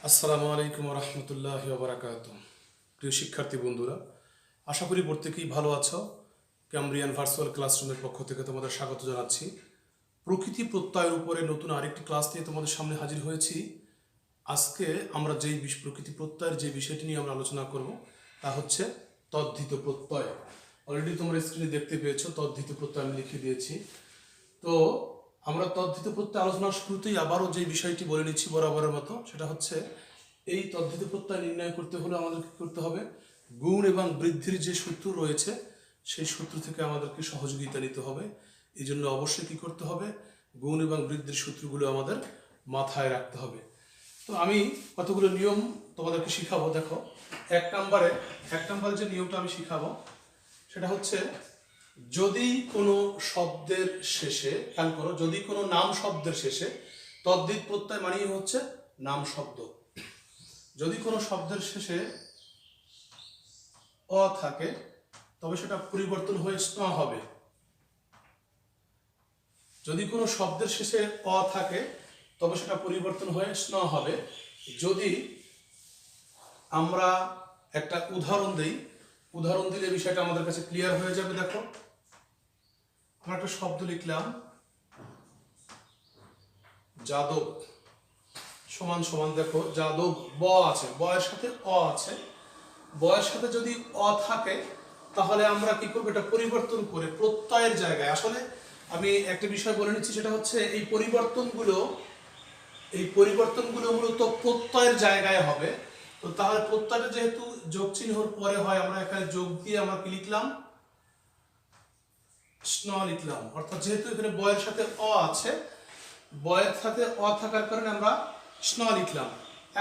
আসসালামু আলাইকুম রহমতুল্লাহ বারাকাত। প্রিয় শিক্ষার্থী বন্ধুরা, আশা করি প্রত্যেকেই ভালো আছো। ক্যামব্রিয়ান ভার্চুয়াল ক্লাসরুমের পক্ষ থেকে তোমাদের স্বাগত জানাচ্ছি। প্রকৃতি প্রত্যয়ের উপরে নতুন আরেকটি ক্লাস নিয়ে তোমাদের সামনে হাজির হয়েছি। আজকে আমরা যেই প্রকৃতি প্রত্যয়ের যে বিষয়টি নিয়ে আমরা আলোচনা করব তা হচ্ছে তদ্ধিত প্রত্যয়। অলরেডি তোমরা স্ক্রিনে দেখতে পেয়েছো, তদ্ধিত প্রত্যয় আমি লিখে দিয়েছি। তো আমরা তদ্ধিত প্রত্যয় আলোচনার শুরুতেই আবারও যে বিষয়টি বলে নিচ্ছি বরাবরের মতো, সেটা হচ্ছে এই তদ্ধিত প্রত্যয় নির্ণয় করতে হলে আমাদের কি করতে হবে? গুণ এবং বৃদ্ধির যে সূত্র রয়েছে সেই সূত্র থেকে আমাদেরকে সহযোগিতা নিতে হবে। এই জন্য অবশ্যই কি করতে হবে? গুণ এবং বৃদ্ধির সূত্রগুলো আমাদের মাথায় রাখতে হবে। তো আমি কতগুলো নিয়ম তোমাদেরকে শিখাবো। দেখো, এক নম্বরে যে নিয়মটা আমি শিখাবো সেটা হচ্ছে, যদি কোনো শব্দের শেষে, খেয়াল করো, যদি কোনো নাম শব্দের শেষে তদ্ধিত প্রত্যয় মানেই হচ্ছে নাম শব্দ। যদি কোনো শব্দের শেষে অ থাকে তবে সেটা পরিবর্তন হয়ে স্ন হবে। যদি কোনো শব্দের শেষে অ থাকে তবে সেটা পরিবর্তন হয়ে স্ন হবে। যদি আমরা একটা উদাহরণ দিই, উদাহরণ দিলে বিষয়টা আমাদের কাছে ক্লিয়ার হয়ে যাবে। দেখো, আমরা একটা শব্দ লিখলাম যাদব, সমান সমান, দেখো যাদব, ব আছে, ব এর সাথে অ আছে। ব এর সাথে যদি অ থাকে তাহলে আমরা কি করবো? এটা পরিবর্তন করে প্রত্যয়ের জায়গায়, আসলে আমি একটা বিষয় বলে নিচ্ছি, সেটা হচ্ছে এই পরিবর্তনগুলো মূলত প্রত্যয়ের জায়গায় হবে। তো তাহলে প্রত্যয়টা যেহেতু যোগ চিহ্নর পরে হয়, আমরা এখানে যোগ দিয়ে আমরা কি লিখলাম? স্ন লিখলাম। অর্থাৎ যেহেতু এখানে বয়ের সাথে অ আছে, বয়ের সাথে অ থাকার কারণে আমরা স্ন লিখলাম।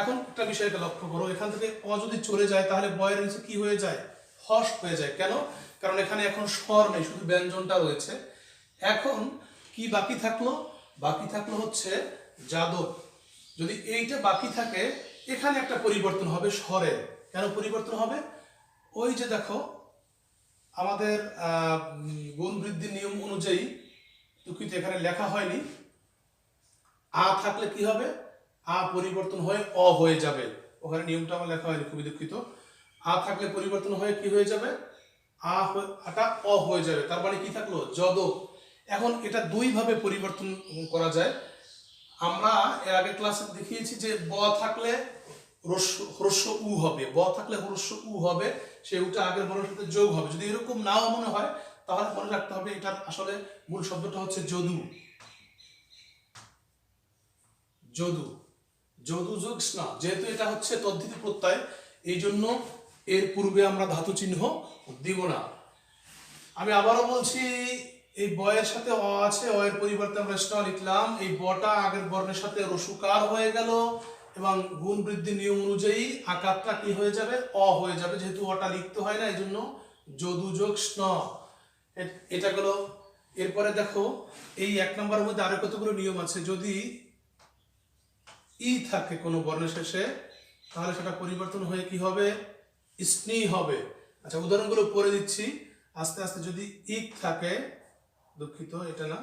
এখন একটা বিষয়কে লক্ষ্য করো, এখান থেকে অ যদি চলে যায় তাহলে বয়ের নিচে কি হয়ে যায়? হস হয়ে যায়। কেন? কারণ এখানে এখন স্বর নেই, শুধু ব্যঞ্জনটা রয়েছে। এখন কি বাকি থাকলো? বাকি থাকলো হচ্ছে যাদব। যদি এইটা বাকি থাকে, এখানে একটা পরিবর্তন হবে স্বরের। কেন পরিবর্তন হবে? ওই যে দেখো, আমাদের গুণ বৃদ্ধির নিয়ম অনুযায়ী, দুঃখিত এখানে লেখা হয়নি, আ থাকলে কি হবে? আ পরিবর্তন হয়ে অ হয়ে যাবে। ওখানে নিয়মটা আমার লেখা হয়নি, খুবই দুঃখিত। আ থাকলে পরিবর্তন হয়ে কি হয়ে যাবে? আটা অ হয়ে যাবে। তার মানে কি থাকলো? যদব। এখন এটা দুই ভাবে পরিবর্তন করা যায়। আমরা এর আগের ক্লাসে দেখিয়েছি যে ব থাকলে হ্রস্ব উ হবে, ব থাকলে হ্রস্ব উ হবে, সে উটা আগের বর্ণের সাথে যোগ হবে। যদি এরকম নাও মনে হয় তাহলে মনে রাখতে হবে এটার আসলে মূল শব্দটা হচ্ছে যদু। যদু, যদু যোগ স্না। যেহেতু এটা হচ্ছে তদ্ধিত প্রত্যয়, এই জন্য এর পূর্বে আমরা ধাতু চিহ্ন দিব না। আমি আবারও বলছি, এই বয়ের সাথে অ আছে, অ এর পরিবর্তে আমরা স্ন লিখলাম। এই বটা আগের বর্ণের সাথে রসুকার হয়ে গেল এবং গুণ বৃদ্ধি নিয়ম অনুযায়ী আকারটা কি হয়ে যাবে? অ হয়ে যাবে। যেহেতু অটা লিখতে হয় না, এই জন্য যদু যোগ স্ন, এটা গেল। এরপরে দেখো, এই এক নম্বরের মধ্যে আরো কতগুলো নিয়ম আছে। যদি ই থাকে কোনো বর্ণের শেষে তাহলে সেটা পরিবর্তন হয়ে কি হবে? স্নি হবে। আচ্ছা, উদাহরণগুলো পড়ে দিচ্ছি আস্তে আস্তে। যদি ইক থাকে, দুঃখিত এটা না,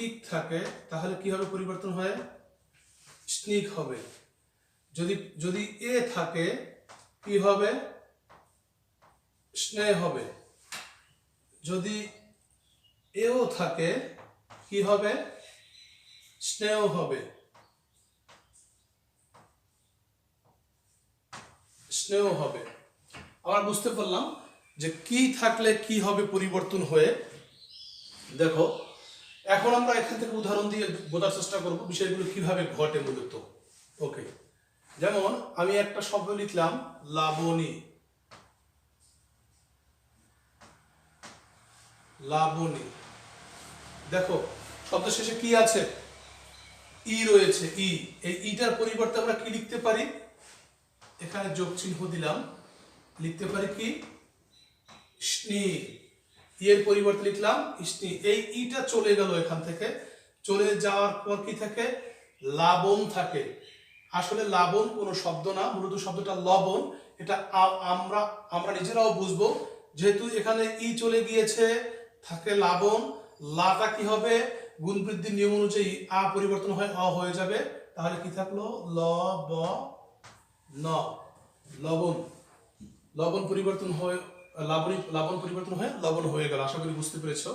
ইক থাকে তাহলে কি হবে? পরিবর্তন হয়ে স্নিক হবে। যদি যদি এ থাকে কি হবে? স্নেহ হবে। যদি এও থাকে কি হবে? স্নেহ হবে, স্নেহ হবে। আমরা বুঝতে পারলাম যে কি থাকলে কি হবে পরিবর্তন হয়ে। দেখো, এখন আমরা এখান থেকে উদাহরণ দিয়ে বোঝার চেষ্টা করব বিষয়গুলো কিভাবে ঘটে মূলত। ওকে, যেমন আমি একটা শব্দ লিখলাম লাবণী, লাবণী। দেখো, শব্দ শেষে কি আছে? ই রয়েছে, ই। এই ইটার পরিবর্তে আমরা কি লিখতে পারি? এখানে যোগ চিহ্ন দিলাম, লিখতে পারি কি? স্নি। এর পরিবর্তে লিখলাম স্নি। এই ইটা চলে গেল, এখান থেকে চলে যাওয়ার পর কি থাকে? লাবণ থাকে। আসলে লাবণ কোনো শব্দ না, মূলত শব্দটা লবণ। এটা আমরা আমরা নিজেরাও বুঝবো, যেহেতু এখানে ই চলে গিয়েছে, থাকে লাবণ, লাটা কি হবে, গুণ বৃদ্ধির নিয়ম অনুযায়ী আ পরিবর্তন হয়ে অ হয়ে যাবে, তাহলে কি থাকলো ল ব ন, লবণ। লবণ পরিবর্তন হয়ে লাবণ পরিবর্তন হয়ে লবণ হয়ে গেল। আশা করি বুঝতে পেরেছো।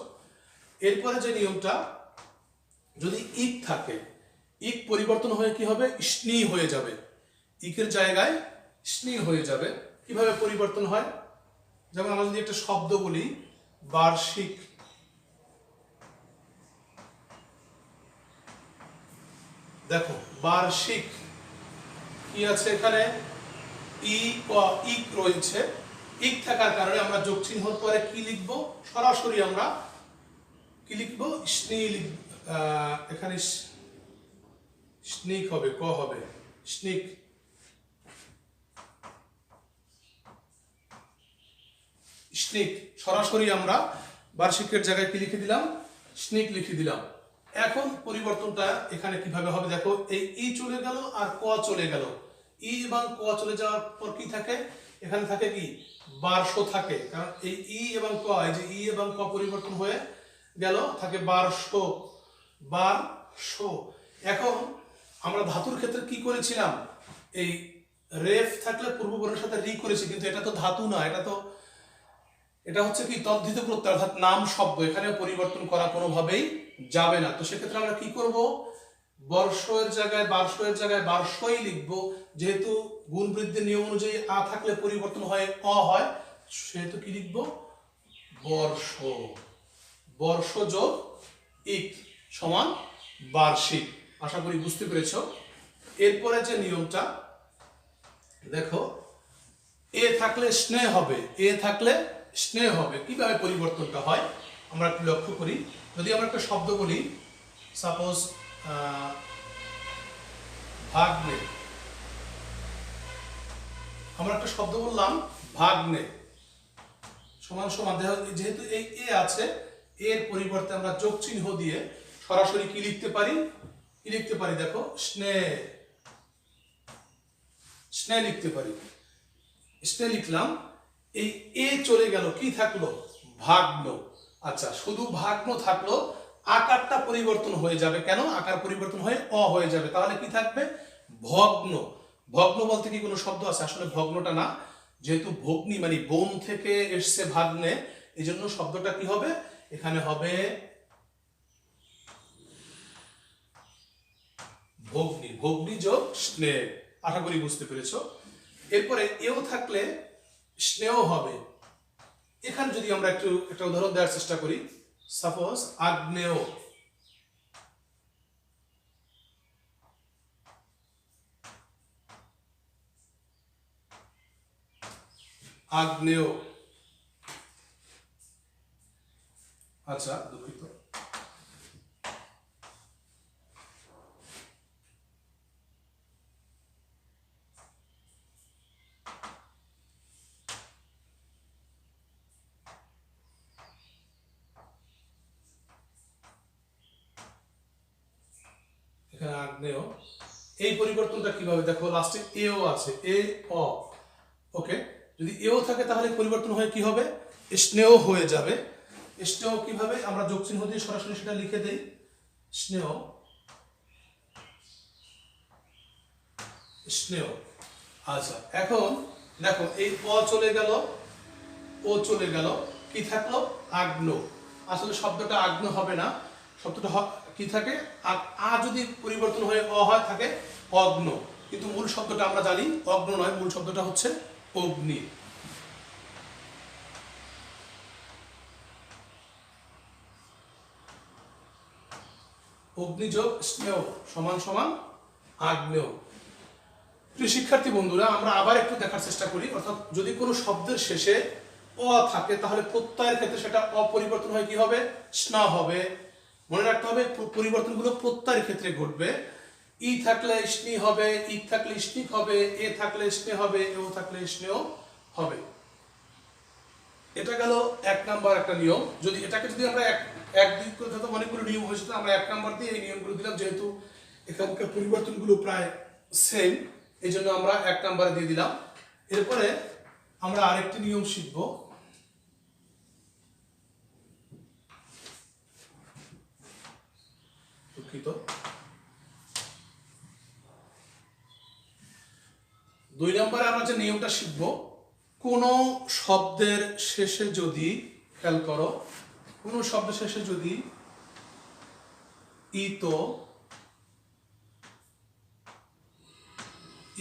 এরপরে যে নিয়মটা, যদি ইক থাকে, ইক পরিবর্তন হয়ে কি হবে, স্নি হয়ে যাবে, ইকের জায়গায় স্নি হয়ে যাবে। কিভাবে পরিবর্তন হয়, যেমন আমরা যদি একটা শব্দ বলি বার্ষিক, দেখো বার্ষিক কি আছে এখানে, ইক রয়েছে, ইক থাকার কারণে আমরা যোগ চিহ্নর পরে কি লিখবো, সরাসরি আমরা কি লিখবো, স্নি এখানে স্নিক হবে, ক হবে স্নিক, স্নিক, সরাসরি আমরা বার্ষিকের জায়গায় কি লিখে দিলাম, স্নিক লিখে দিলাম। এখন পরিবর্তনটা এখানে কিভাবে হবে, দেখো এই ই চলে গেল আর ক চলে গেল, ই এবং ক চলে যাওয়ার পর কি থাকে, এখানে থাকে কি বারশো থাকে, কারণ এই ই এবং ক, এই যে ই এবং ক পরিবর্তন হয়ে গেল, থাকে বারশো, বারশো। এখন আমরা ধাতুর ক্ষেত্রে কি করেছিলাম, এই রেফ থাকলে পূর্ববর্ণের সাথে রি করেছি, কিন্তু এটা তো ধাতু না, এটা হচ্ছে কি তদ্ধিত প্রত্যয়, অর্থাৎ নাম শব্দ, এখানে পরিবর্তন করা কোনোভাবেই যাবে না। তো সেক্ষেত্রে আমরা কি করব, বর্ষের জায়গায় বার্ষই লিখবো, যেহেতু গুণ বৃদ্ধির নিয়ম অনুযায়ী আ থাকলে পরিবর্তন হয় অ হয়, সেহেতু কি লিখবো বর্ষ, বর্ষ যোগ ইক সমান বার্ষিক। আশা করি বুঝতে পেরেছ। এরপরে যে নিয়মটা দেখো, এ থাকলে স্নেহ হবে, এ থাকলে স্নেহ হবে। কিভাবে পরিবর্তনটা হয় আমরা একটু লক্ষ্য করি। যদি আমরা একটা শব্দ বলি, সাপোজ ভাগ্নে, আমরা একটা শব্দ বললাম ভাগ্নে, সমান সমান, যেহেতু এই এ আছে, এর পরিবর্তে আমরা যোগ চিহ্ন দিয়ে সরাসরি কি লিখতে পারি, দেখো স্নেহ, স্নেহ লিখতে পারি, স্নেহ লিখলাম। এই এ চলে গেল, কি থাকলো ভাগ্ন। আচ্ছা, শুধু ভাগ্ন থাকলো, আকারটা পরিবর্তন হয়ে যাবে, কেন, আকার পরিবর্তন হয়ে অ হয়ে যাবে, তাহলে কি থাকবে ভগ্ন। ভগ্ন বলতে কি কোনো শব্দ আছে, আসলে ভগ্নটা না, যেহেতু ভগ্নি মানে বোন থেকে এসছে ভাগ্নে, এই জন্য শব্দটা কি হবে, এখানে হবে ভগ্নি, ভগ্নি যোগ স্নেহ। আশা করি বুঝতে পেরেছ। এরপরে এও থাকলে স্নেহ হবে। এখানে যদি আমরা একটা উদাহরণ দেওয়ার চেষ্টা করি, সাপোজ আগ্নেয়, আগ্নেয়, আচ্ছা দুঃখিত, এখানে আগ্নেয়, এই পরিবর্তনটা কিভাবে, দেখো লাস্টে এও আছে, এ অ, ওকে, যদি এও থাকে তাহলে পরিবর্তন হয়ে কি হবে, স্নেহ হয়ে যাবে। স্নেহ কিভাবে, আমরা যোগ চিহ্ন দিয়ে সরাসরি সেটা লিখে দেই, স্নেহ, স্নেহ। আচ্ছা, এখন দেখো এই অ চলে গেল, ও চলে গেল, কি থাকলো আগ্ন। আসলে শব্দটা আগ্ন হবে না, শব্দটা কি থাকে, আ যদি পরিবর্তন হয়ে অ হয় থাকে অগ্ন, কিন্তু মূল শব্দটা আমরা জানি অগ্ন নয়, মূল শব্দটা হচ্ছে অগ্নি। অগ্নিযোগ স্নেহ সমান সমান আগ্নেয়। প্রিয় শিক্ষার্থী বন্ধুরা, আমরা আবার একটু দেখার চেষ্টা করি, অর্থাৎ যদি কোনো শব্দের শেষে অ থাকে তাহলে প্রত্যয়ের ক্ষেত্রে সেটা অপরিবর্তন হয় কি হবে, স্না হবে। মনে রাখতে হবে পরিবর্তনগুলো প্রত্যয়ের ক্ষেত্রে ঘটবে। ই থাকলে স্নি হবে, ই থাকলে স্নিক হবে, এ থাকলে স্নেহ হবে, এও থাকলে স্নেহ হবে। এটা গেল এক নাম্বার একটা নিয়ম। যদি এটাকে যদি আমরা এক দিক করে অনেকগুলো নিয়ম হয়েছিল, আমরা এক নাম্বার দিয়ে এই নিয়মগুলো দিলাম, যেহেতু এখানকার পরিবর্তনগুলো প্রায় সেম, এই জন্য আমরা 1 নম্বরে দিয়ে দিলাম। এরপরে আমরা আরেকটি নিয়ম শিখব। দুঃখিত, 2 নম্বরে আমরা যে নিয়মটা শিখব, কোন শব্দের শেষে যদি, খেয়াল করো, কোন শব্দের শেষে যদি ইতো,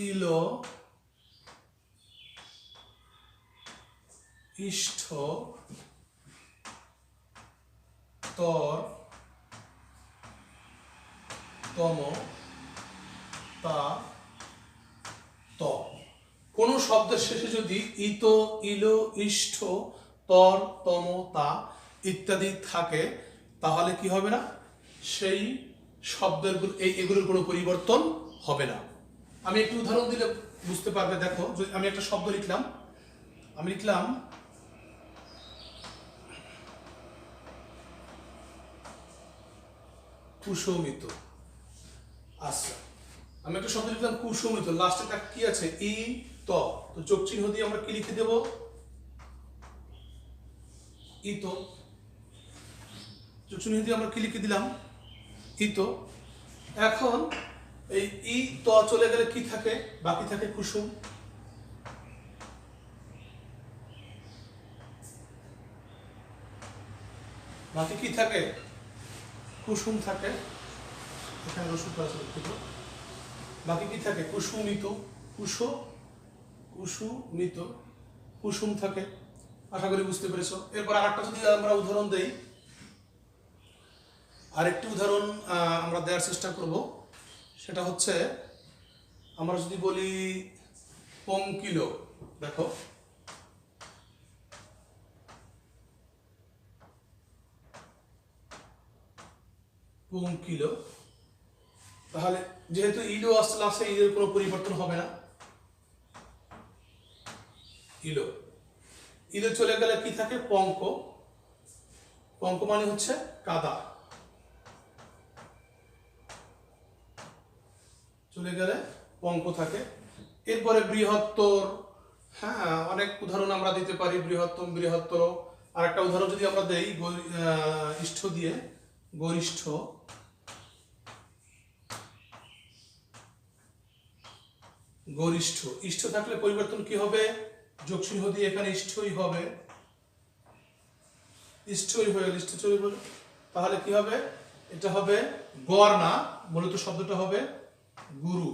ইলো, ইষ্ঠ, তর, তম, তা, ত, কোন শব্দের শেষে যদি ইতো, ইলো, ইষ্ঠ, তর, তম, তা ইত্যাদি থাকে, তাহলে কি হবে না, সেই শব্দের এগুলোর কোনো পরিবর্তন হবে না। আমি একটু উদাহরণ দিলে বুঝতে পারবে। দেখো, যদি আমি একটা শব্দ লিখলাম, আমি লিখলাম কুসুমিত। আচ্ছা, আমি একটা শব্দ লিখলাম কুসুমিত, লাস্টে কি আছে, ই ত, তো যোগ চিহ্ন দিয়ে আমরা কি লিখে দেব, ইত। যোগ চিহ্ন দিয়ে আমরা কি লিখে দিলাম, ইত। এখন এই ই ত চলে গেলে কি থাকে, বাকি থাকে কুসুম। বাকি কি থাকে, কুসুম থাকে। এখানে রসুন করা আছে, দুঃখিত। বাকি কি থাকে, কুসুমিত, কুসুমিত, কুসুম থাকে। আশা করি বুঝতে পেরেছো। এরপর আরেকটা যদি আমরা উদাহরণ দেই, আরেকটি উদাহরণ আমরা দেওয়ার চেষ্টা করব। সেটা হচ্ছে, আমরা যদি বলি পঙ্কিল, দেখো পঙ্কিল, তাহলে যেহেতু ইলো আসলে আসে, ইলের কোনো পরিবর্তন হবে না। ইলো, ইলো চলে গেলে কি থাকে, পঙ্ক। পঙ্ক মানে হচ্ছে কাদা, চলে গেলে পঙ্ক থাকে। এরপরে বৃহত্তর, হ্যাঁ, অনেক উদাহরণ আমরা দিতে পারি, বৃহত্তম, বৃহত্তর। আর একটা উদাহরণ যদি আমরা দেই ইষ্ঠ দিয়ে, গরিষ্ঠ, গরিষ্ঠ। ইষ্ঠ থাকলে পরিবর্তন কি হবে, যোগ চিহ্ন দিয়ে এখানে ইষ্ঠই হবে, ইষ্ঠই হয়ে ইষ্ঠ চলে গেল। তাহলে কি হবে, এটা হবে গড় না, মূলত শব্দটা হবে গুরু,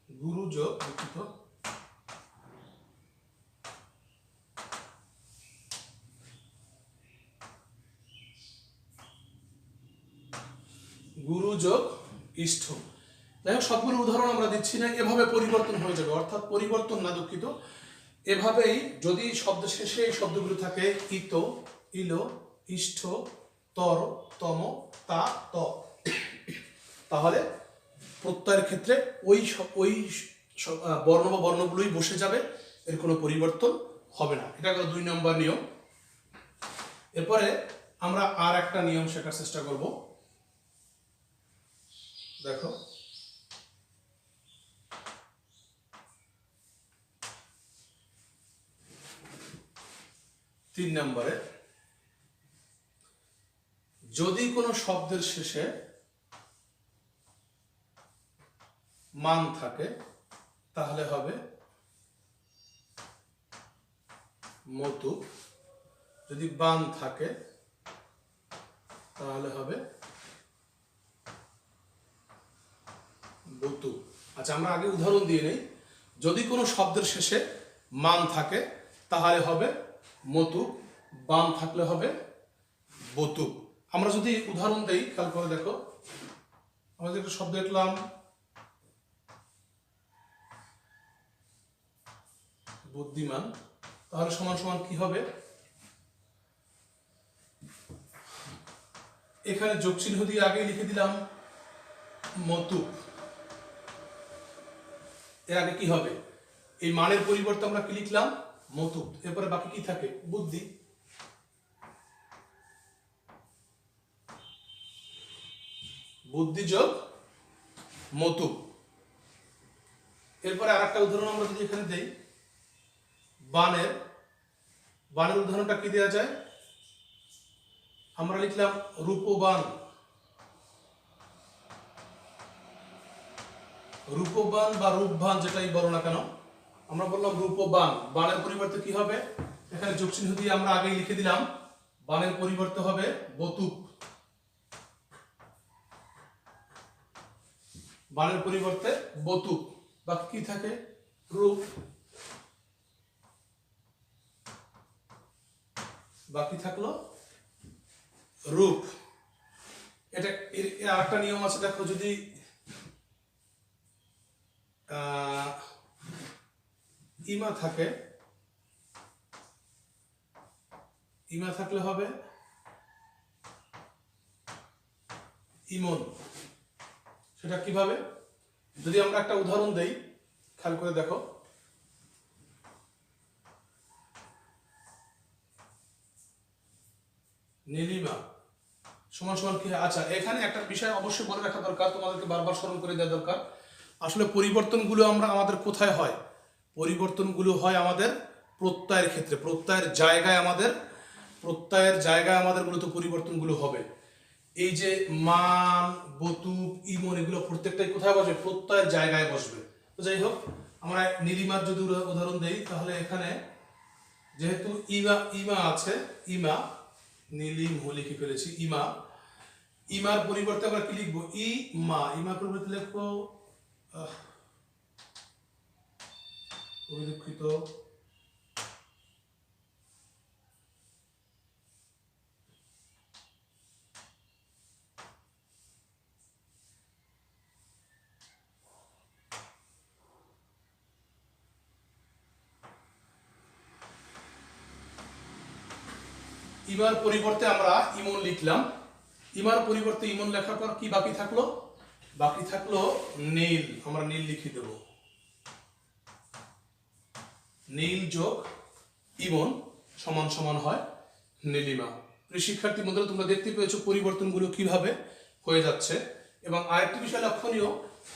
গুরু যোগ, দুঃখিত, গুরু যোগ ইষ্ঠ। যাই হোক, সবগুলো উদাহরণ আমরা দিচ্ছি না, এভাবে পরিবর্তন হয়ে যাবে, অর্থাৎ পরিবর্তন না, দুঃখিত, এভাবেই যদি শব্দ শেষে এই শব্দগুলো থাকে, ইত, ইলো, ইষ্ঠ, তর, তম, তা, ত, তাহলে প্রত্যয়ের ক্ষেত্রে ওই বর্ণ বা বর্ণগুলোই বসে যাবে, এর কোনো পরিবর্তন হবে না। এটা হলো 2 নম্বর নিয়ম। এরপরে আমরা আর একটা নিয়ম শেখার চেষ্টা করব। দেখো, 3 নম্বরে, যদি কোনো শব্দের শেষে মান থাকে, তাহলে হবে মতু। যদি বান থাকে, তাহলে হবে বতু। আচ্ছা, আমরা আগে উদাহরণ দিয়ে নেই। যদি কোনো শব্দের শেষে মান থাকে, তাহলে হবে মতু, বান থাকলে হবে বতু। আমরা যদি উদাহরণ দেই, খেয়াল করে দেখো, আমাদের একটা শব্দ লিখলাম বুদ্ধিমান, তাহলে সমান সমান কি হবে, এখানে যোগ চিহ্ন দিয়ে আগে লিখে দিলাম মতু। এর আগে কি হবে, এই মানের পরিবর্তে আমরা কি লিখলাম, মতু। এরপরে বাকি কি থাকে, বুদ্ধি। বুদ্ধি যোগ মতু। এরপরে আরেকটা উদাহরণ আমরা যদি এখানে দেই, বানের বানের উদাহরণটা কি দেওয়া যায়? আমরা লিখলাম রূপবান। রূপবান বা রূপবান যেটাই বলো না কেন, আমরা বললাম রূপবান। বানের পরিবর্তে কি হবে? এখানে যোগ চিহ্ন দিয়ে আমরা আগেই লিখে দিলাম, বানের পরিবর্তে হবে বতুক। বানের পরিবর্তে বতুক। বাকি কি থাকে? রূপ। বাকি থাকলো রূপ। এটা আরেকটা নিয়ম আছে, দেখো, যদি ইমা থাকে, ইমা থাকলে হবে ইমন। সেটা কিভাবে? যদি আমরা একটা উদাহরণ দেই, খেয়াল করে দেখো, নীলিমা সমান সমান কি? আচ্ছা, এখানে একটা বিষয় অবশ্যই বলে রাখা দরকার, তোমাদেরকে বারবার স্মরণ করে দেওয়া দরকার। আসলে পরিবর্তনগুলো আমাদের কোথায় হয়? পরিবর্তনগুলো হয় আমাদের প্রত্যয়ের ক্ষেত্রে, প্রত্যয়ের জায়গায় আমাদের মূলত পরিবর্তনগুলো হবে। এই যে মান, বতুক, ইমন, এগুলো প্রত্যেকটাই কোথায় বসবে? প্রত্যয়ের জায়গায় বসবে। তো যাই হোক, আমরা নীলিমার যদি উদাহরণ দেই, তাহলে এখানে যেহেতু ইমা আছে, ইমা, নীলিম লিখে ফেলেছি, ইমার পরিবর্তে আমরা কি লিখবো? ইমার পরিবর্তে লিখবো, খুবই দুঃখিত, ইমার পরিবর্তে আমরা ইমন লিখলাম। ইমার পরিবর্তে ইমন লেখার পর কি বাকি থাকলো? বাকি থাকলো নীল। আমরা নীল লিখে দেব, নীল যোগ ইমন সমান সমান হয় নীলিমা। শিক্ষার্থী বন্ধুরা, তোমরা দেখতে পেয়েছো পরিবর্তনগুলো কিভাবে হয়ে যাচ্ছে। এবং আরেকটি বিষয় লক্ষণীয়,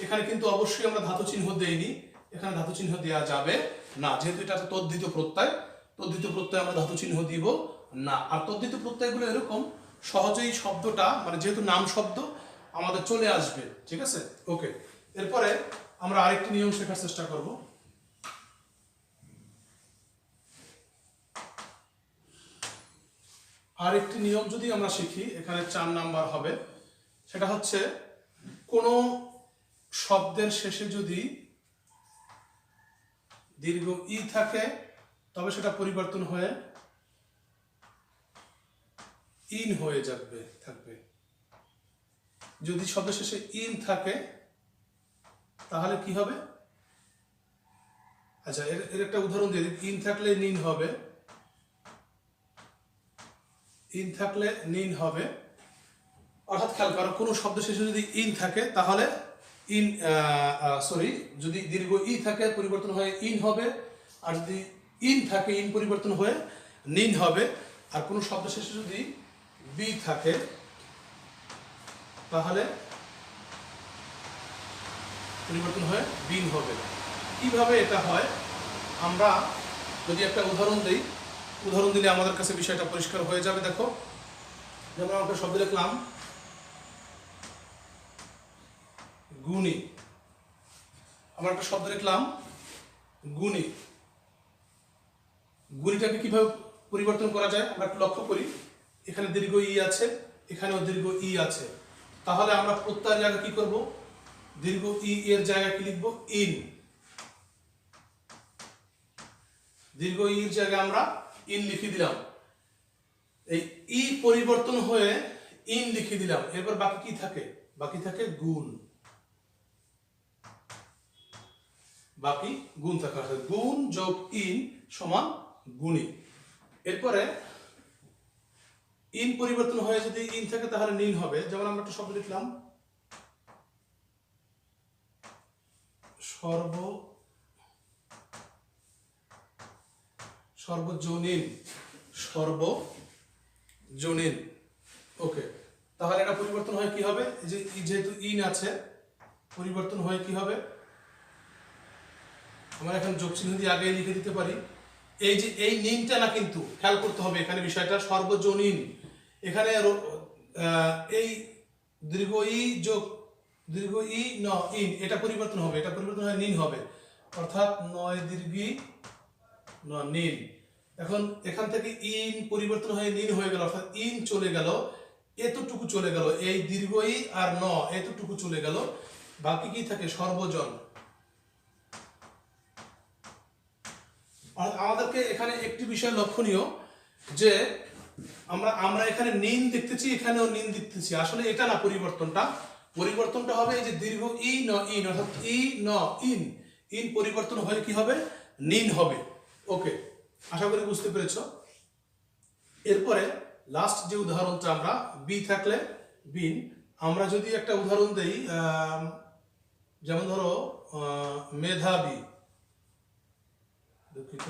এখানে কিন্তু অবশ্যই আমরা ধাতু চিহ্ন দেইনি। এখানে ধাতু চিহ্ন দেওয়া যাবে না, যেহেতু এটা তদ্ধিত প্রত্যয়। তদ্ধিত প্রত্যয় আমরা ধাতু চিহ্ন দিব না। আর তদ্ধিত প্রত্যয়গুলো এরকম, সহজেই শব্দটা, মানে যেহেতু নাম শব্দ, আমাদের চলে আসবে। ঠিক আছে, ওকে। এরপরে আমরা আরেকটি নিয়ম শেখার চেষ্টা করব। আরেকটি নিয়ম যদি আমরা শিখি, এখানে 4 নাম্বার হবে। সেটা হচ্ছে, কোনো শব্দের শেষে যদি দীর্ঘ ই থাকে, তবে সেটা পরিবর্তন হয়ে ইন হয়ে থাকবে। যদি শব্দের শেষে ইন থাকে, তাহলে কি হবে? আচ্ছা, এর একটা উদাহরণ দিয়ে দিই। ইন থাকলে নিন হবে, ইন থাকলে নিন হবে। অর্থাৎ খেয়াল করো, কোনো শব্দ শেষে যদি ইন থাকে, তাহলে যদি দীর্ঘ ই থাকে, পরিবর্তন হয়ে ইন হবে। আর যদি ইন থাকে, ইন পরিবর্তন হয়ে নিন হবে। আর কোনো শব্দ শেষে যদি বি থাকে, তাহলে পরিবর্তন হয়ে বিন হবে। কিভাবে এটা হয়? আমরা যদি একটা উদাহরণ দিই, উদাহরণ দিলে আমাদের কাছে বিষয়টা পরিষ্কার হয়ে যাবে। দেখো, যেমন আমরা একটা শব্দ লিখলাম গুণী। আমরা একটা শব্দ লিখলাম গুণী। গুণীটাকে কিভাবে পরিবর্তন করা যায় আমরা একটু লক্ষ্য করি। এখানে দীর্ঘ ই আছে, এখানেও দীর্ঘ ই আছে। তাহলে আমরা প্রত্যয়ের জায়গায় কি করব? দীর্ঘ ই এর জায়গায় কি লিখব? ইন। দীর্ঘ ইর জায়গায় আমরা ইন লিখে দিলাম। এই ই পরিবর্তন হয়ে ইন লিখে দিলাম। এরপর বাকি কি থাকে? বাকি থাকে গুণ। বাকি গুণ থাকা, গুণ যোগ ইন সমান গুণী। এরপরে ইন পরিবর্তন হয়ে যদি ইন থাকে, তাহলে নিন হবে। যেমন আমরা একটা শব্দ লিখলাম সর্বজনীন। সর্বজনীন, ওকে। তাহলে এটা পরিবর্তন হয় কি হবে? যে যেহেতু ইন আছে, পরিবর্তন হয় কি হবে? আমরা এখানে যোগ চিহ্ন দিয়ে আগে লিখে দিতে পারি। এই যে এই নিনটা না, কিন্তু খেয়াল করতে হবে এখানে বিষয়টা সর্বজনীন। এখানে এই দীর্ঘ ই যোগ দীর্ঘ ই ন ইন, এটা পরিবর্তন হবে, এটা পরিবর্তন হয়ে নিন হবে, অর্থাৎ নয় দীর্ঘি ন নিন। এখন এখান থেকে ইন পরিবর্তন হয়ে নিন হয়ে গেল, অর্থাৎ ইন চলে গেল, এতটুকু চলে গেল, এই দীর্ঘ ই আর ন এতটুকু চলে গেল, বাকি কি থাকে সর্বজন। আমাদেরকে এখানে একটি বিষয় লক্ষণীয় যে আমরা এখানে নিন দেখতেছি, এখানেও নিন দেখতেছি, আসলে এটা না, পরিবর্তনটা হবে এই যে দীর্ঘ ই ন ইন, অর্থাৎ ই ন ইন, ইন পরিবর্তন হয়ে কি হবে নিন হবে। ওকে, আশা করি বুঝতে পেরেছো। এরপরে লাস্ট যে উদাহরণটা আমরা বি থাকলে বিন, আমরা যদি একটা উদাহরণ দেই, যেমন ধরো মেধাবী, দুঃখিত,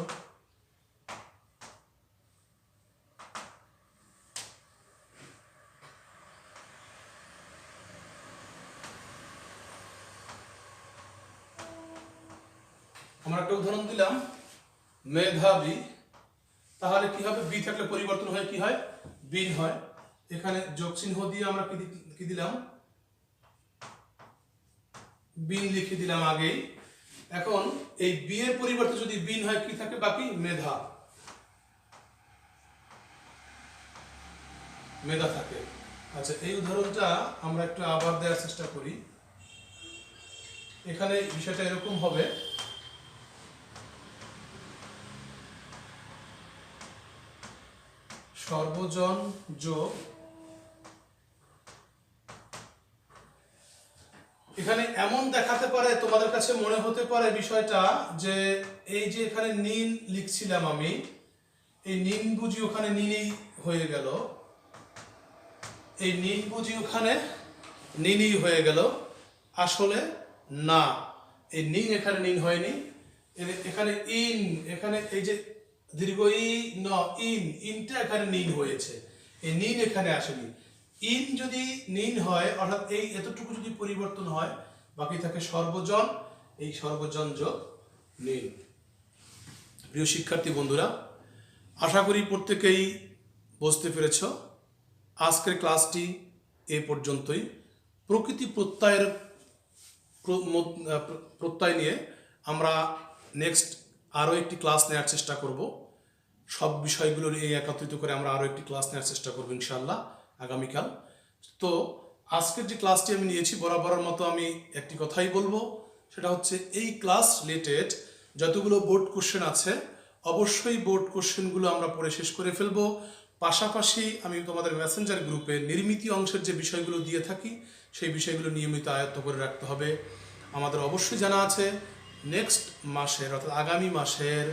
আমরা একটা উদাহরণ দিলাম মেধাবী, তাহলে কি হবে বি থাকলে পরিবর্তন হয় কি হয় বিন হয়। এখানে যোগ চিহ্ন দিয়ে আমরা কি দিলাম বিন লিখে দিলাম আগেই। এখন এই বি এর পরিবর্তে যদি বিন হয় কি থাকে বাকি মেধা, মেধা থাকে। আচ্ছা, এই উদাহরণটা আমরা একটু আবার দেওয়ার চেষ্টা করি। এখানে বিষয়টা এরকম হবে, সর্বজন যোগ, এখানে এমন দেখাতে পারে, তোমাদের কাছে মনে হতে পারে বিষয়টা যে এই যে এখানে নিন লিখছিলাম আমি, এই নিন বুঝি ওখানে নিনই হয়ে গেল, এই নিন বুঝি ওখানে নিনই হয়ে গেল। আসলে না, এই নিন এখানে নিন হয়নি, এখানে ইন, এখানে এই যে দীর্ঘ ই ন ইন, ইনটা এখানে নিন হয়েছে, এই নিন এখানে আসেনি। ইন যদি নিন হয়, অর্থাৎ এই এতটুকু যদি পরিবর্তন হয়, বাকি থাকে সর্বজন, এই সর্বজন যোগ নিন। প্রিয় শিক্ষার্থী বন্ধুরা, আশা করি প্রত্যেকেই বুঝতে পেরেছ। আজকের ক্লাসটি এ পর্যন্তই। প্রকৃতি প্রত্যয় নিয়ে আমরা নেক্সট আরও একটি ক্লাস নেওয়ার চেষ্টা করব। সব বিষয়গুলো নিয়ে একত্রিত করে আমরা আরও একটি ক্লাস নেওয়ার চেষ্টা করব ইনশাআল্লাহ আগামীকাল। তো আজকের যে ক্লাসটি আমি নিয়েছি, বরাবরের মতো আমি একটি কথাই বলবো, সেটা হচ্ছে এই ক্লাস রিলেটেড যতগুলো বোর্ড কোশ্চেন আছে, অবশ্যই বোর্ড কোশ্চেনগুলো আমরা পড়ে শেষ করে ফেলবো। পাশাপাশি আমি তোমাদের মেসেঞ্জার গ্রুপে নির্মিতি অংশের যে বিষয়গুলো দিয়ে থাকি, সেই বিষয়গুলো নিয়মিত আয়ত্ত করে রাখতে হবে। আমাদের অবশ্যই জানা আছে নেক্সট মাসের, অর্থাৎ আগামী মাসের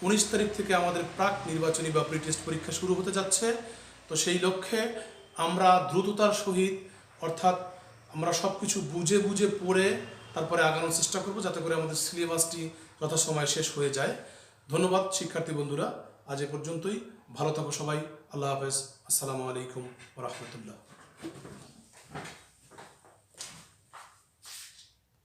19 তারিখ থেকে আমাদের প্রাক নির্বাচনী বা প্রি টেস্ট পরীক্ষা শুরু হতে যাচ্ছে। তো সেই লক্ষ্যে আমরা দ্রুততার সহিত, অর্থাৎ আমরা সব কিছু বুঝে বুঝে পড়ে তারপরে আগানোর চেষ্টা করব, যাতে করে আমাদের সিলেবাসটি যথাসময়ে শেষ হয়ে যায়। ধন্যবাদ শিক্ষার্থী বন্ধুরা, আজ এ পর্যন্তই। ভালো থাকো সবাই। আল্লাহ হাফেজ। আসসালামু আলাইকুম ওয়া রাহমাতুল্লাহ।